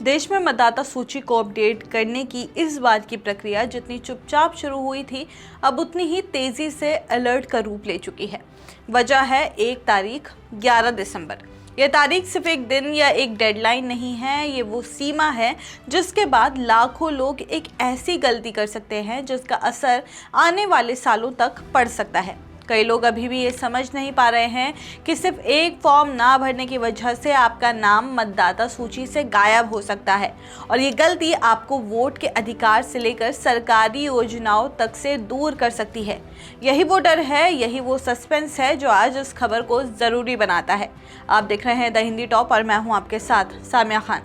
देश में मतदाता सूची को अपडेट करने की इस बार की प्रक्रिया जितनी चुपचाप शुरू हुई थी, अब उतनी ही तेजी से अलर्ट का रूप ले चुकी है। वजह है एक तारीख 11 दिसंबर। यह तारीख सिर्फ एक दिन या एक डेडलाइन नहीं है, ये वो सीमा है जिसके बाद लाखों लोग एक ऐसी गलती कर सकते हैं जिसका असर आने वाले सालों तक पड़ सकता है। कई लोग अभी भी ये समझ नहीं पा रहे हैं कि सिर्फ एक फॉर्म ना भरने की वजह से आपका नाम मतदाता सूची से गायब हो सकता है और ये गलती आपको वोट के अधिकार से लेकर सरकारी योजनाओं तक से दूर कर सकती है। यही वो डर है, यही वो सस्पेंस है जो आज इस खबर को ज़रूरी बनाता है। आप देख रहे हैं द हिंदी टॉप और मैं हूं आपके साथ सामिया खान।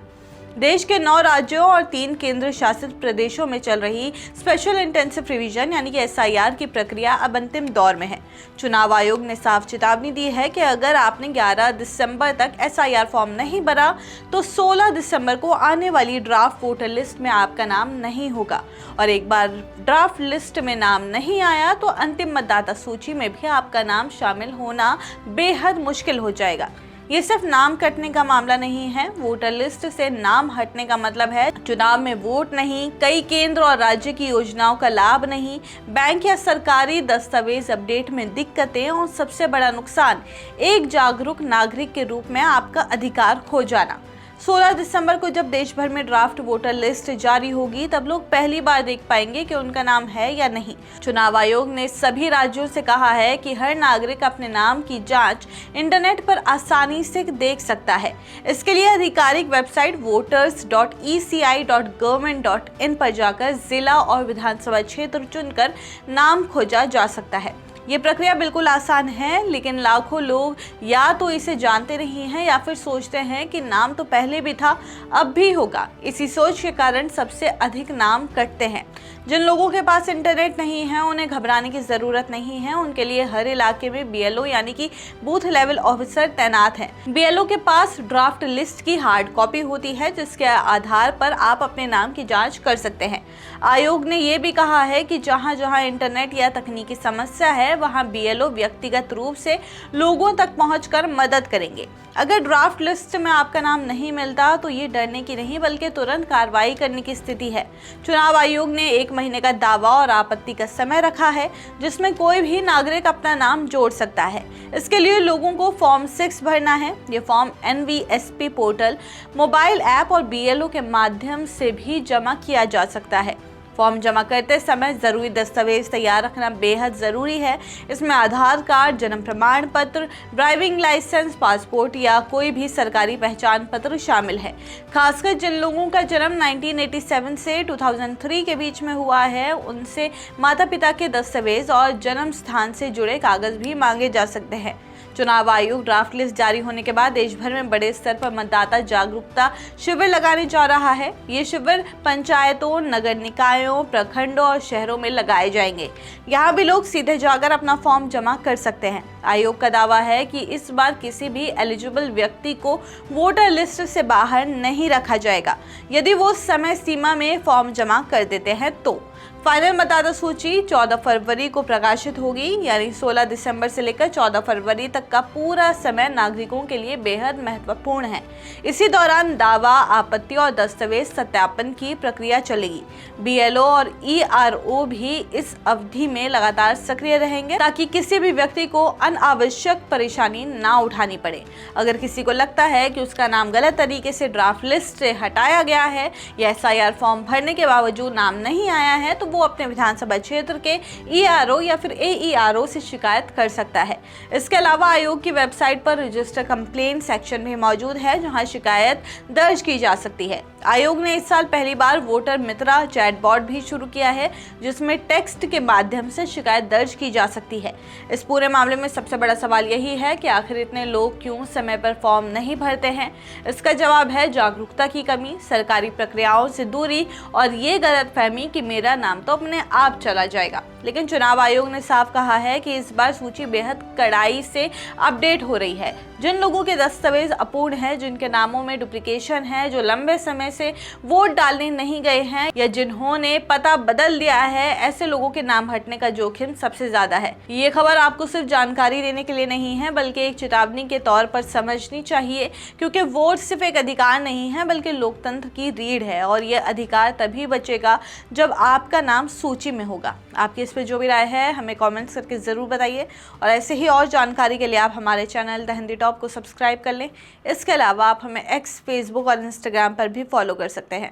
देश के 9 राज्यों और 3 केंद्र शासित प्रदेशों में चल रही स्पेशल इंटेंसिव रिवीजन यानी कि SIR की प्रक्रिया अब अंतिम दौर में है। चुनाव आयोग ने साफ चेतावनी दी है कि अगर आपने 11 दिसंबर तक SIR फॉर्म नहीं भरा तो 16 दिसंबर को आने वाली ड्राफ्ट वोटर लिस्ट में आपका नाम नहीं होगा और एक बार ड्राफ्ट लिस्ट में नाम नहीं आया तो अंतिम मतदाता सूची में भी आपका नाम शामिल होना बेहद मुश्किल हो जाएगा। ये सिर्फ नाम कटने का मामला नहीं है, वोटर लिस्ट से नाम हटने का मतलब है चुनाव में वोट नहीं, कई केंद्र और राज्य की योजनाओं का लाभ नहीं, बैंक या सरकारी दस्तावेज अपडेट में दिक्कतें और सबसे बड़ा नुकसान एक जागरूक नागरिक के रूप में आपका अधिकार खो जाना। 16 दिसंबर को जब देश भर में ड्राफ्ट वोटर लिस्ट जारी होगी तब लोग पहली बार देख पाएंगे कि उनका नाम है या नहीं। चुनाव आयोग ने सभी राज्यों से कहा है कि हर नागरिक अपने नाम की जांच इंटरनेट पर आसानी से देख सकता है। इसके लिए आधिकारिक वेबसाइट voters.eci.government.in पर जाकर जिला और विधानसभा क्षेत्र चुनकर नाम खोजा जा सकता है। ये प्रक्रिया बिल्कुल आसान है, लेकिन लाखों लोग या तो इसे जानते नहीं हैं या फिर सोचते हैं कि नाम तो पहले भी था, अब भी होगा। इसी सोच के कारण सबसे अधिक नाम कटते हैं। जिन लोगों के पास इंटरनेट नहीं है उन्हें घबराने की ज़रूरत नहीं है। उनके लिए हर इलाके में BLO यानी कि बूथ लेवल ऑफिसर तैनात हैं। BLO के पास ड्राफ्ट लिस्ट की हार्ड कॉपी होती है जिसके आधार पर आप अपने नाम की जाँच कर सकते हैं। आयोग ने यह भी कहा है कि जहाँ जहाँ इंटरनेट या तकनीकी समस्या है वहां BLO व्यक्तिगत रूप से लोगों तक पहुंचकर मदद करेंगे। अगर ड्राफ्ट लिस्ट में आपका नाम नहीं मिलता तो ये डरने की नहीं बल्कि तुरंत कार्रवाई करने की स्थिति है। चुनाव आयोग ने 1 महीने का दावा और आपत्ति का समय रखा है जिसमें कोई भी नागरिक अपना नाम जोड़ सकता है। इसके लिए लोगों को फॉर्म 6 भरना है। ये form NVSP portal, mobile app और BLO के माध्यम से भी जमा किया जा सकता है। फॉर्म जमा करते समय ज़रूरी दस्तावेज तैयार रखना बेहद ज़रूरी है। इसमें आधार कार्ड, जन्म प्रमाण पत्र, ड्राइविंग लाइसेंस, पासपोर्ट या कोई भी सरकारी पहचान पत्र शामिल है। खासकर जिन लोगों का जन्म 1987 से 2003 के बीच में हुआ है उनसे माता पिता के दस्तावेज और जन्म स्थान से जुड़े कागज़ भी मांगे जा सकते हैं। चुनाव आयोग ड्राफ्ट लिस्ट जारी होने के बाद देश भर में बड़े स्तर पर मतदाता जागरूकता शिविर लगाने जा रहा है। ये शिविर पंचायतों, नगर निकायों, प्रखंडों और शहरों में लगाए जाएंगे। यहाँ भी लोग सीधे जाकर अपना फॉर्म जमा कर सकते हैं। आयोग का दावा है कि इस बार किसी भी एलिजिबल व्यक्ति को वोटर लिस्ट से बाहर नहीं रखा जाएगा यदि वो समय सीमा में फॉर्म जमा कर देते हैं तो। फाइनल मतदाता सूची 14 फरवरी को प्रकाशित होगी, यानी 16 दिसंबर से लेकर 14 फरवरी तक का पूरा समय नागरिकों के लिए बेहद महत्वपूर्ण है। इसी दौरान दावा, आपत्ति और दस्तावेज सत्यापन की प्रक्रिया चलेगी। BLO और ERO भी इस अवधि में लगातार सक्रिय रहेंगे ताकि किसी भी व्यक्ति को अनावश्यक परेशानी ना उठानी पड़े। अगर किसी को लगता है कि उसका नाम गलत तरीके से ड्राफ्ट लिस्ट से हटाया गया है या SIR फॉर्म भरने के बावजूद नाम नहीं आया है तो वो अपने विधानसभा क्षेत्र के ERO या फिर AERO से शिकायत कर सकता है। इसके अलावा आयोग की वेबसाइट पर रजिस्टर कंप्लेंट सेक्शन भी मौजूद है जहां शिकायत दर्ज की जा सकती है। आयोग ने इस साल पहली बार वोटर मित्रा चैटबॉट भी शुरू किया है जिसमें टेक्स्ट के माध्यम से शिकायत दर्ज की जा सकती है। इस पूरे मामले में सबसे बड़ा सवाल यही है कि आखिर इतने लोग क्यों समय पर फॉर्म नहीं भरते हैं। इसका जवाब है जागरूकता की कमी, सरकारी प्रक्रियाओं से दूरी और ये गलतफहमी कि मेरा नाम तो अपने आप चला जाएगा। लेकिन चुनाव आयोग ने साफ कहा है कि इस बार सूची बेहद कड़ाई से अपडेट हो रही है। जिन लोगों के दस्तावेज अपूर्ण हैं, जिनके नामों में डुप्लीकेशन है, जो लंबे समय से वोट डालने नहीं गए हैं या जिन्होंने पता बदल दिया है, ऐसे लोगों के नाम हटने का जोखिम सबसे ज्यादा है। ये खबर आपको सिर्फ जानकारी देने के लिए नहीं है, बल्कि एक चेतावनी के तौर पर समझनी चाहिए, क्योंकि वोट सिर्फ एक अधिकार नहीं है बल्कि लोकतंत्र की रीढ़ है और ये अधिकार तभी बचेगा जब आपका नाम सूची में होगा। आपकी इस पर जो भी राय है हमें कमेंट्स करके ज़रूर बताइए और ऐसे ही और जानकारी के लिए आप हमारे चैनल द हिंदी टॉप को सब्सक्राइब कर लें। इसके अलावा आप हमें एक्स, फेसबुक और इंस्टाग्राम पर भी फॉलो कर सकते हैं।